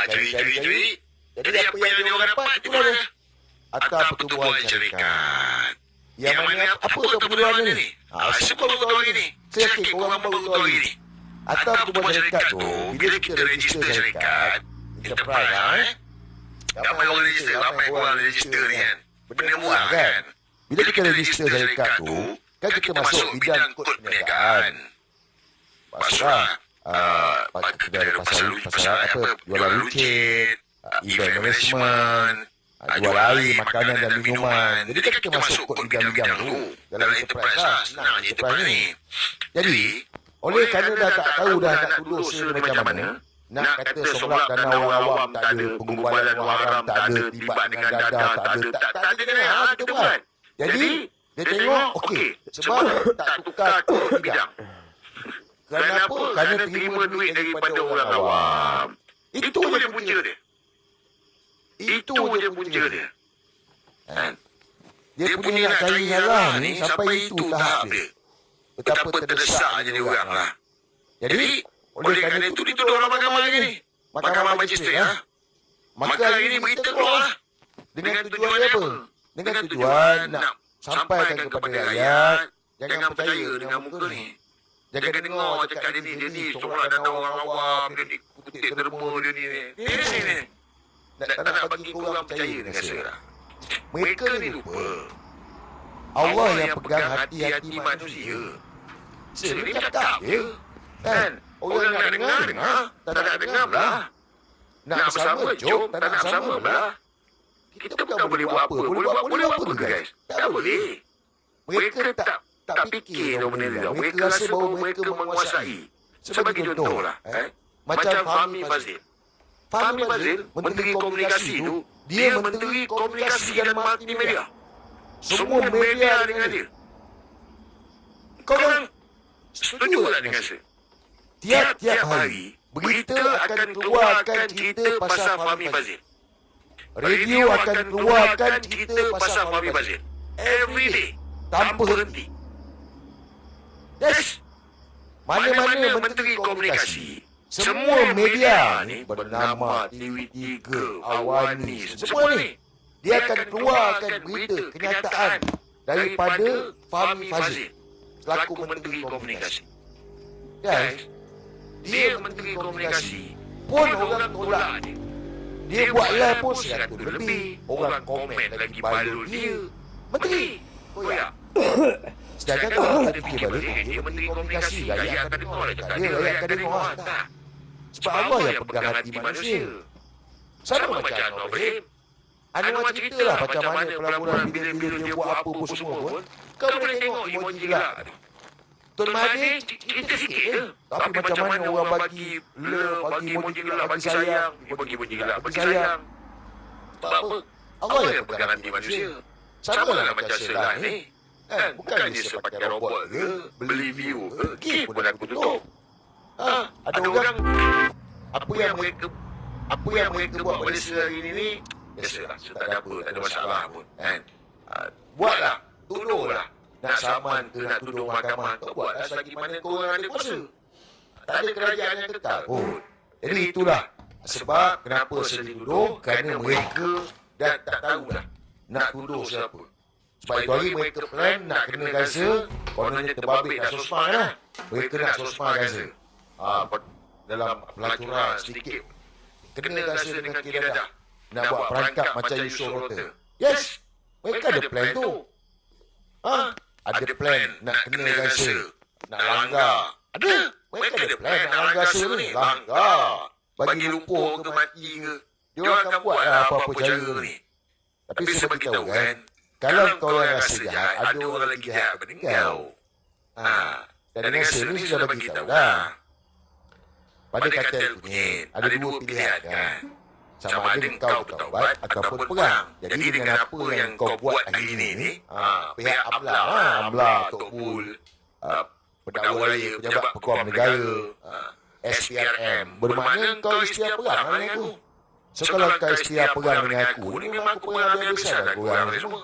Curi. Jadi apa yang dia orang dapat itu mana? Atau pertumbuhan syarikat. Yang mana apa keperluan ni? Semua baru tahu hari ni. Saya yakin korang baru tahu hari ni. Atau pertumbuhan syarikat tu, bila kita register syarikat, enterprise ramai orang register ni kan. Benda murah kan. Bila kita register syarikat tu, kan kita masuk bidang kod perniagaan. Pasal kita ada pasal apa, jualan runcit, event management, jual air, makanan dan minuman. Jadi kan kita masuk kod bidang-bidang tu dalam enterprise lah. Senang je enterprise ni. Jadi, oleh kerana dah tak tahu dah nak tuduh macam mana, nak kata solat kerana orang awam tak ada, penggubalan orang haram tak ada, tibat dengan dadah tak ada, tak ada kita buat. Jadi, dia tengok, okey, sebab tak tukar kod bidang. Kenapa? Kerana terima duit daripada orang awam. Itu je punca dia. Itu je punca dia. Dia punya nak cari halang ni sampai itu tahap dia. Betapa terdesaknya dia orang lah. Jadi, oleh kerana itu dituduh orang mahkamah lagi ni. Mahkamah Magistrate lah. Maka hari ini berita keluar lah. Dengan tujuan apa? Dengan tujuan nak sampaikan kepada rakyat, jangan percaya dengan muka ni. Jangan dengar cakap dia ni, solat dan orang awam, dia ni kutip derma dia ni. Ni. Tak nak bagi korang percaya dengan saya. Mereka ni lupa. Allah yang pegang hati-hati manusia. Sering cakap je. Kan? Orang nak dengar, tak nak dengar belah. Nak bersama, jom, tak nak bersama belah. Kita bukan boleh buat apa. Boleh buat apa tu guys? Tak boleh. Mereka tak fikir benda ni. Mereka rasa bahawa mereka menguasai. Sebagai contoh lah. Macam Fahmi Fazil. Fahmi Fazil, Menteri Komunikasi tu, dia Menteri Komunikasi dan Multimedia. Semua media dengan dia. Korang setuju tak dengan saya? Tiap-tiap hari, berita akan keluarkan cerita pasal Fahmi Fazil. Radio akan keluarkan cerita pasal Fahmi Fazil. Every day, tanpa henti. Yes. Mana-mana Menteri Komunikasi, semua media ni bernama TV3, Awani, semua ni, dia akan keluarkan berita kenyataan daripada Fahmi Fazil selaku Menteri Komunikasi. Guys, dia Menteri Komunikasi pun orang tolak dia. Dia buat live pun 100 lebih. Orang komen lagi balut dia. Menteri, koyak. Sedangkan kalau ada fikir balik, dia Menteri Komunikasi. Rakyat akan dengar lah cakap dia. Rakyat akan dengar lah. Tak. Sebab Allah yang pegang hati manusia. Sama macam Anwar Ibrahim. Anwar ceritalah macam mana pelaburan bila dia buat apa pun semua pun. Kau boleh tengok emoji gelap. Tuan Mahathir cerita sikit je. Tapi macam mana orang bagi love, bagi emoji gelap, bagi sayang. Bagi emoji gelap, bagi sayang. Sebab apa? Allah yang pegang hati manusia. Sama lah macam Selah ni. Bukan dia sepakai robot ke, beli view ke, game pun aku tutup. Ada orang, apa yang mereka buat pada hari ini ni, biasalah, tak ada apa, tak ada masalah pun. Buatlah, tuduhlah. Nak saman ke, nak tuduh mahkamah, kau buatlah selagi mana korang ada kuasa. Tak ada kerajaan yang kekal pun. Jadi itulah sebab kenapa saya dituduh, kerana mereka dah tak tahulah nak tuduh siapa. Sebab itu hari mereka plan nak kena rasa, kononnya terbabit dah sosma lah. Mereka nak sosma rasa. Dalam pelacuran sedikit. Kena rasa dengan kiradah. Nak buat perangkap macam Yusof Rota. Yes, mereka ada plan tu. Ada plan nak kena rasa. Nak langgar. Ada. Mereka ada plan nak langgar rasa ni. Langgar. Bagi lupa ke mati ke. Dia orang akan buat lah apa-apa cara ni. Tapi saya beritahu kan, kalau kau orang rasa jahat, ada orang lagi jahat daripada kau. Dan dengan saya ni sudah bagi tahu dah. Pada kata kunyit, ada dua pilihan kan. Sama ada kau bertaubat ataupun perang. Jadi dengan apa yang kau buat hari ini ni, pihak AMLA, Tok Bul, pendakwa raya, pejabat peguam negara, SPRM, bermakna kau ikhtiar perang dengan aku. So kalau kau ikhtiar perang dengan aku, ni memang aku perang habis-habisan dengan korang ni semua.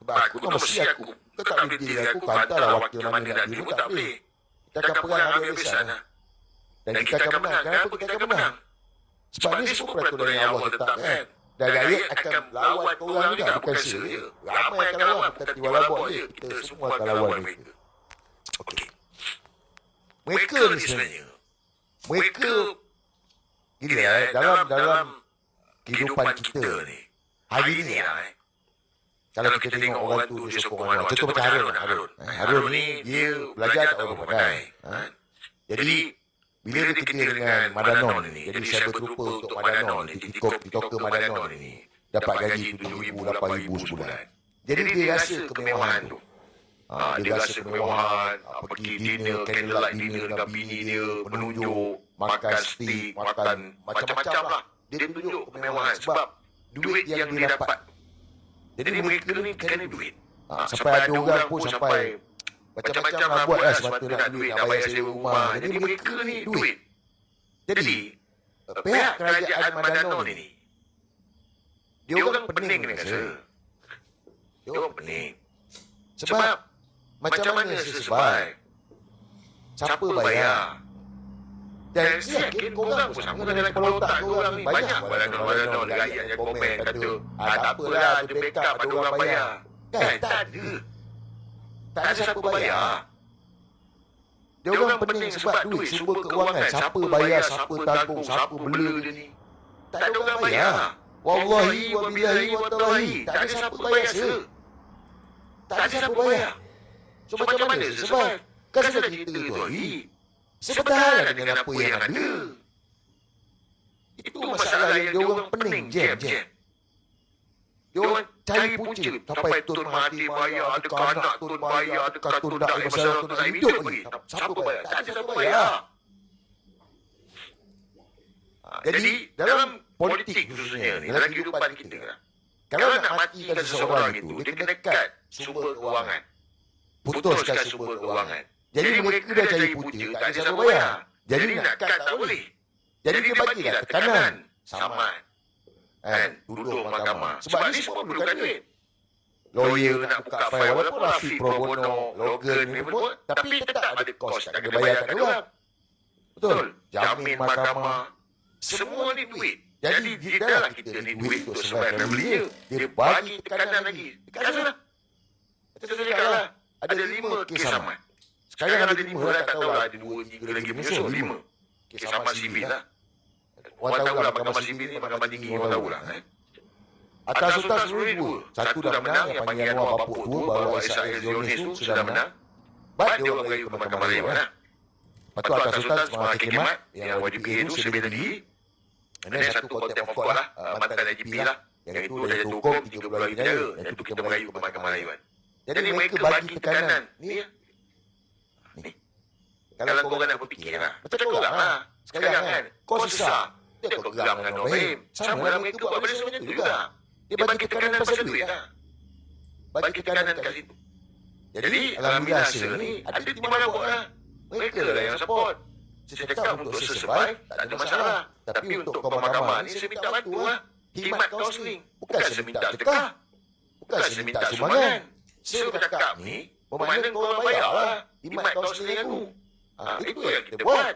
Sebab aku tu mesti aku. Kau tak boleh diri aku, kau hantarlah wakil mana nak diri pun tak boleh. Kita akan perang habis-habisan lah. Dan kita akan menang. Kenapa kita akan menang? Sebab ni semua peraturan yang Allah tetapkan. Dan rakyat akan lawan korang juga, bukan saya. Ramai akan lawan, bukan tiba-tiba je. Kita semua akan lawan mereka. Okey. Mereka ni sebenarnya, mereka gini dalam kehidupan kita ni, hari ni kalau kita tengok orang tu dia sokong orang. Contoh macam Harun ni dia belajar tak berapa pandai. Jadi bila dia kerja dengan Madanon ni, jadi saya berterupa untuk Madanon ni, TikToker Madanon ni dapat gaji 7,000, 8,000 sebulan. Jadi dia rasa kemewahan tu. Dia rasa kemewahan, pergi dinner, candlelight dinner dengan bini dia, menunjuk, makan steak, makan macam-macam lah. Dia tunjuk kemewahan sebab duit yang dia dapat. Jadi mereka ni kena duit. Sampai ada orang pun sampai macam-macam lah buat lah semata nak duit, nak bayar sewa rumah. Jadi mereka ni duit. Jadi pihak kerajaan Madanon ni, dia orang pening ni rasa. Dia orang pening. Sebab macam mana sesuai? Siapa bayar? Dan saya yakin korang pun sama dalam kepala otak korang ni. Banyak Madanon rakyat yang komen kata, tak apalah, ada backup, ada orang bayar. Kan tak ada. Tak ada siapa bayar. Dia orang pening sebab duit, sumber keuangan. Siapa bayar, siapa tanggung, siapa bela dia ni. Tak ada orang bayar. Wallahi, wabillahi, watallahi. Tak ada siapa bayar saya. Tak ada siapa bayar. So macam mana survive? Kan saya dah cerita tu hari. Sebenarnya dengan apa yang ada. Itu masalah yang dia orang pening, jam. Dia orang cari punca. Sampai Tun Mahathir bayar, adakah anak Tun bayar, adakah Tun tak ada masalah Tun tak hidup lagi. Siapa bayar? Tak ada siapa bayar. Jadi dalam politik khususnya ni, dalam kehidupan kita, kalau nak matikan seseorang itu, dia kena cut sumber keuangan. Putuskan sumber keuangan. Jadi mereka dah cari punca, tak ada siapa bayar. Jadi nak cut tak boleh. Jadi dia bagilah tekanan, saman, kan, duduk mahkamah. Sebab ni semua perlukan duit. Lawyer nak buka file, walaupun Rafi Pro Bono, Logan ni pun, tapi tetap ada kos, tak kena bayar kat orang. Betul? Jamin mahkamah, semua ni duit. Jadi di dalam kita ni duit untuk survive family dia. Dia bagi tekanan lagi. Tekanan lah. Kita cakap lah, ada 5 kes saman. Sekarang ada 5 lah, tak tahu lah, ada 2, 3 lagi menyusul, 5. Kes saman sivil lah. Orang tahu lah, mahkamah sivil ni mahkamah tinggi, orang tahu lah. Atas Sultan seluruh 2. Satu dah menang, yang panggil Anwar Bapuk tu, baru Israel Zionis tu sudah menang. Baik dia orang merayu ke mahkamah lain lah. Lepas tu Atas Sultan semangat khidmat, yang YDPA tu sebelum tadi. Dan satu konten of court lah, mantan IGP lah. Yang itu dah jatuh hukum 3 bulan penjara. Yang itu kita merayu ke mahkamah lain. Jadi mereka bagi tekanan. Ni. Kalau korang nak berfikir lah. Macam korang lah. Sekarang kan, kau susah. Dia kau geram dengan Norim. Sama lah mereka buat benda macam tu juga. Dia bagi tekanan pasal duit lah. Bagi tekanan kat situ. Jadi, alhamdulillah hasil ni, ada di mana buat lah. Mereka lah yang support. Saya cakap untuk survive, tak ada masalah. Tapi untuk kau mahkamah ni, saya minta bantu lah. Khidmat kaunseling. Bukan saya minta sedekah. Bukan saya minta sumbangan. Saya cakap ni, bermakna korang bayar lah. Khidmat kaunseling aku. Itu yang kita buat.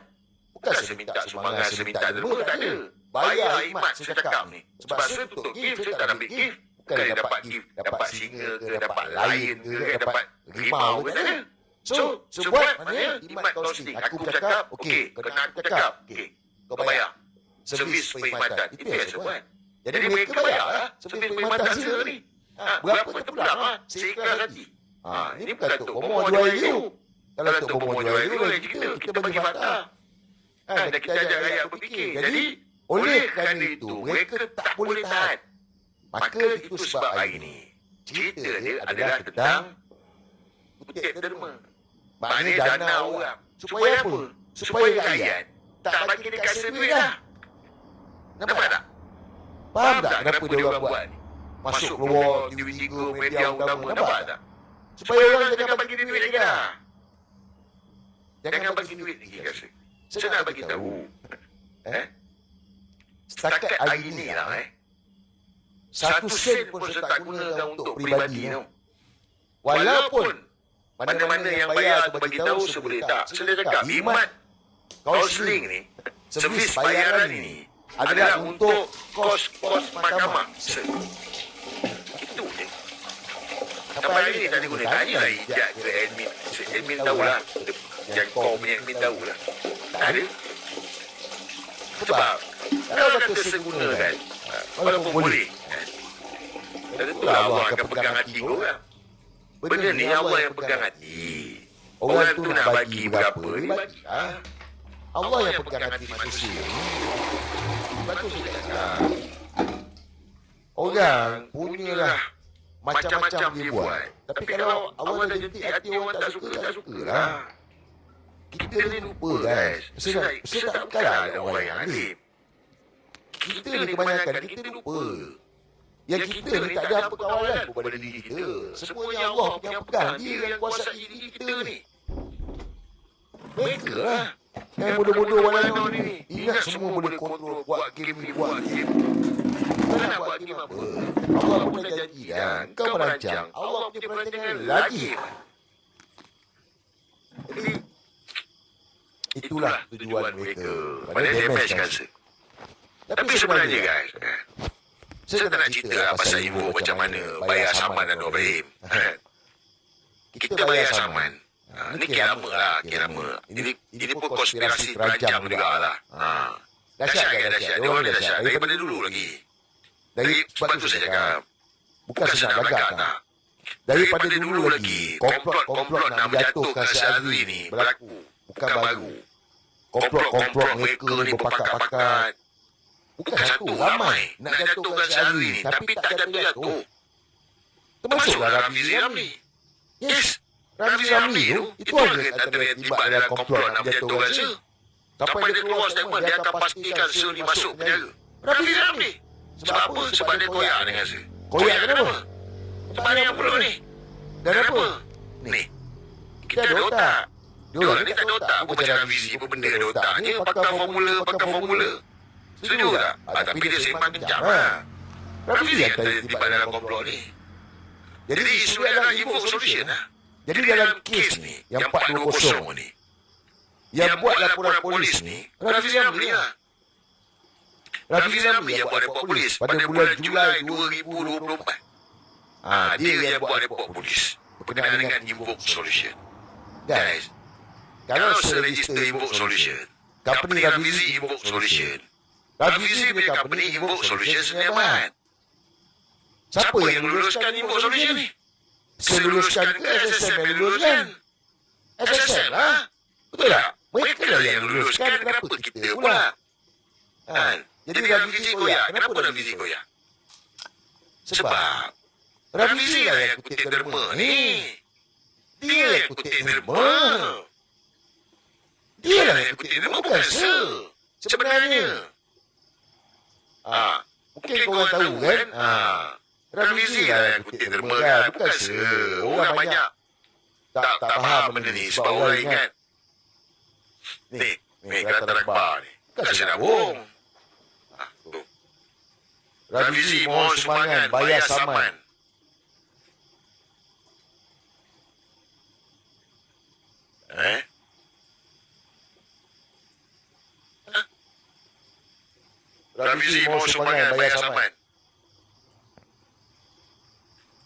Bukan saya minta sumbangan, saya minta derma, tak ada. Bayar khidmat saya cakap ni. Sebab saya untuk gift, saya tak ambil gift. Bukan dia dapat gift, dapat singa ke, dapat lion ke, dapat rimau ke, tak ada. So buat maknanya khidmat kaunseling. Aku bercakap, okey, kau nak aku cakap, okey, kau bayar. Servis perkhidmatan, itu yang saya buat. Jadi mereka bayar lah servis perkhidmatan saya ni. Berapa kita pulang lah, seikhlas hati. Ini bukan Tok Bomo jual you. Kalau Tok Bomo jual you, lain cerita, kita bagi fakta. Dan kita ajak rakyat berfikir. Jadi, oleh kerana itu, mereka tak boleh tahan. Maka itu sebab hari ini, cerita dia adalah tentang kutip derma. Maknanya dana orang. Supaya apa? Supaya rakyat tak bagi dia kasih duit lah. Nampak tak? Faham tak kenapa dia orang buat ni? Masuk keluar, TV3, media utama, nampak tak? Supaya orang jangan bagi dia duit lagi dah. Jangan bagi duit lagi kat saya. Saya nak bagi tahu. Setakat hari ni lah, 1 sen pun saya tak gunakan untuk peribadi tau. Walaupun mana-mana yang bayar tu bagi tahu, saya boleh tak. Saya cakap, khidmat kaunseling ni, servis bayaran ni, adalah untuk kos-kos mahkamah. Itu je. Sampai hari ni tadi guna tanya lah ijat ke admin. Admin tahulah. Yang kau punya admin tahulah. Tak ada. Sebab kalau kata segunakan, walaupun boleh, tentulah Allah akan pegang hati kau kan. Benda ni Allah yang pegang hati. Orang tu nak bagi berapa, dia bagi. Allah yang pegang hati manusia. Sebab tu saya cakap, orang punyalah macam-macam dia buat. Tapi kalau Allah dah jentik hati orang tak suka, tak sukalah. Kita ni lupa guys. Saya tak kalah dengan orang yang alim. Kita ni kebanyakan, kita lupa. Yang kita ni tak ada apa kawalan kepada diri kita. Semuanya Allah yang pegang. Dia yang kuasai diri kita ni. Mereka lah. Yang bodoh-bodoh walau ni. Ingat semua boleh kontrol. Buat game ni, buat game. Kau nak buat game apa? Allah pun dah janji kan. Kau merancang. Allah punya perancangan lagi. Jadi, itulah tujuan mereka. Padahal damage rasa. Tapi sebenarnya guys, saya tak nak cerita lah pasal info macam mana bayar saman dan Ibrahim. Kita bayar saman. Ini kira lama lah, kira lama. Ini pun konspirasi terancam juga lah. Dahsyat kan, dahsyat. Dia orang dahsyat. Daripada dulu lagi. Sebab tu saya cakap, bukan senang lagak tak. Daripada dulu lagi, komplot-komplot nak menjatuhkan Syazri ni berlaku. Bukan baru. Komplot-komplot mereka ni berpakat-pakat. Bukan satu, ramai nak jatuhkan Syazri ni. Tapi tak jatuh-jatuh. Termasuklah Rafizi Ramli. Yes, Rafizi Ramli tu, itu orang kata terlibat dalam komplot nak menjatuhkan Sya. Sampai dia keluar statement, dia akan pastikan Sya ni masuk penjara. Rafizi Ramli. Sebab apa? Sebab dia koyak dengan Sya. Koyak kenapa? Sebab dia yang perlu ni. Dan apa? Ni, kita ada otak. Diorang ni tak ada otak. Apa macam Rafizi, apa benda ada otaknya. Pakai formula. Setuju tak? Tapi dia seimbang kencang lah. Rafizi yang terlibat dalam komplot ni. Jadi isu adalah invoke solution lah. Jadi dalam kes ni, yang 420 ni, yang buat laporan polis ni, Rafizi Ramli lah. Rafizi Ramli yang buat report polis pada bulan Julai 2024. Dia yang buat report polis berkenaan dengan invoke solution. Guys, kalau saya register invoke solution, company Rafizi invoke solution, Rafizi punya company invoke solution Sdn Bhd. Siapa yang luluskan invoke solution ni? Saya luluskan ke SSM yang luluskan? SSM lah. Betul tak? Mereka lah yang luluskan. Kenapa kita pula? Jadi Rafizi koyak. Kenapa Rafizi koyak? Sebab Rafizi lah yang kutip derma ni. Dia yang kutip derma. Dia lah yang kutip derma, bukan Sya. Sebenarnya. Mungkin korang tahu kan? Rafizi lah yang kutip derma kan? Bukan Sya. Orang banyak tak faham benda ni. Sebab orang ingat. Ni Kelantan Akbar ni. Bukan Sya nak bohong. Rafizi mohon sumbangan bayar saman. Rafizi mohon sumbangan bayar saman.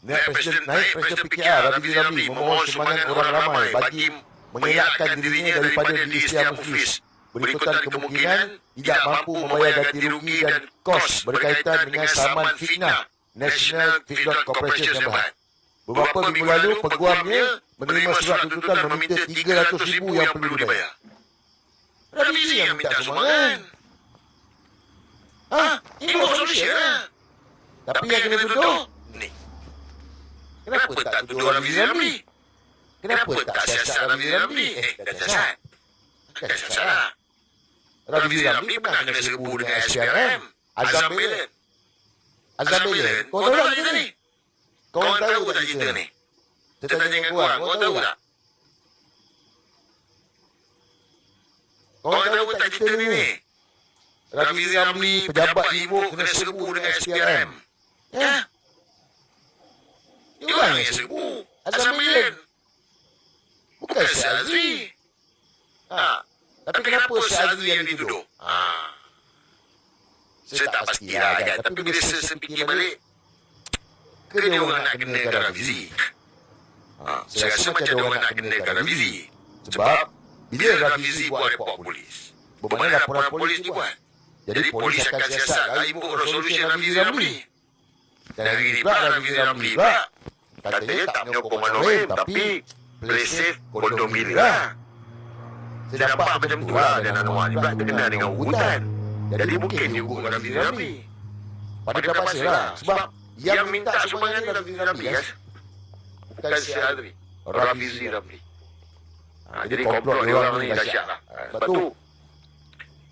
Naik Presiden PKR Rafizi Ramli memohon sumbangan orang ramai bagi mengelakkan dirinya daripada diisytiar muflis. Berikutan kemungkinan tidak mampu membayar ganti rugi dan kos berkaitan dengan saman fitnah National Fitnah Corporation Sdn Bhd. Beberapa minggu lalu peguamnya menerima surat tuntutan meminta 300,000 yang perlu dibayar. Rafizi yang minta sumbangan. Ini bukan solusi lah. Tapi yang kena tuduh ni. Kenapa tak tuduh Rafizi Ramli? Kenapa tak siasat Rafizi Ramli? Dah siasat. Dah siasat lah. Rafizi Ramli pernah kena serbu dengan SPRM. Azam Belen. Kau tahu tak cerita ni? Kau tahu tak cerita ni? Saya tanya dengan korang, kau tahu tak? Kau tahu tak cerita ni? Rafizi Ramli, pejabat Livo kena serbu dengan SPRM. Ya? Dia orang yang serbu. Azam Belen. Bukan Tapi kenapa Syazri yang dituduh? Saya tak pastilah kan. Tapi bila saya fikir balik, ke dia orang nak kenakan Rafizi? Saya rasa macam dia orang nak kenakan Rafizi. Sebab bila Rafizi buat report polis, bermakna laporan polis dibuat. Jadi polis akan siasat ibu resolusi Rafizi Ramli. Dan hari ini pula Rafizi Ramli pula katanya tak menyokong Manorim, tapi play safe kondom gila lah. Saya nampak macam tu lah. Dan Anwar ni pula terkenal dengan ugutan. Jadi mungkin dia ugut Rafizi Ramli. Pada pendapat saya lah. Sebab yang minta sumbangan ni Rafizi Ramli kan, bukan si Adri, Rafizi Ramli. Jadi komplot dia orang ni dahsyat lah. Sebab tu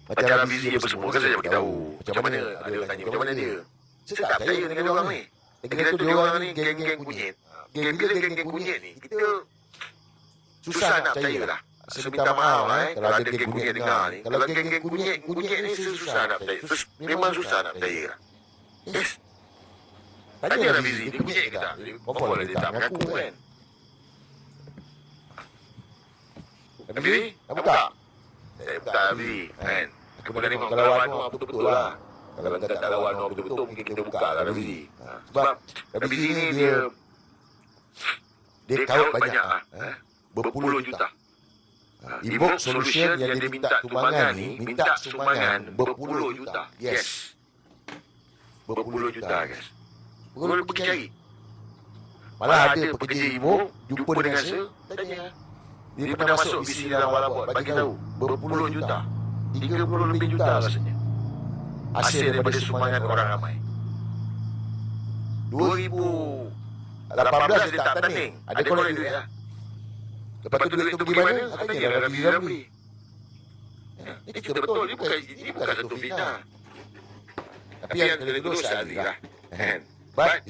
macam Rafizi apa semua kan saya beritahu macam mana. Ada tanya macam mana dia. Saya tak percaya dengan dia orang ni. Kita tu dia orang ni geng-geng kunyit. Bila geng-geng kunyit ni, kita susah nak percaya lah. Saya minta maaf kalau ada geng kunyit dengar ni. Kalau geng-geng kunyit ni susah nak percaya. Memang susah nak percaya lah. Yes. Tanya Rafizi, dia kunyit ke tak? Confirm lah dia tak mengaku kan. Rafizi, nak buka? Saya buka Rafizi kan. Aku dah tengok kalau Anwar betul-betul lah. Kalau kita tak lawan Anwar betul-betul, mungkin kita buka lah Rafizi. Sebab Rafizi ni dia kaut banyak lah. Berpuluh juta. Evoke Solution yang dia minta sumbangan ni, minta sumbangan berpuluh juta. Yes. Berpuluh juta guys. Boleh pergi cari. Malah ada pekerja Evoke jumpa dengan saya, tanya. Dia pernah masuk visi dalam Walabot, bagi tahu berpuluh juta. 30 lebih juta rasanya. Hasil daripada sumbangan orang ramai. 2018 dia tak tanding. Ada kolek duit lah. Lepas tu duit tu pergi mana? Katanya dalam Rafizi Ramli. Ini kita betul. Ini bukan satu fitnah. Tapi yang kedua saya Adri lah. But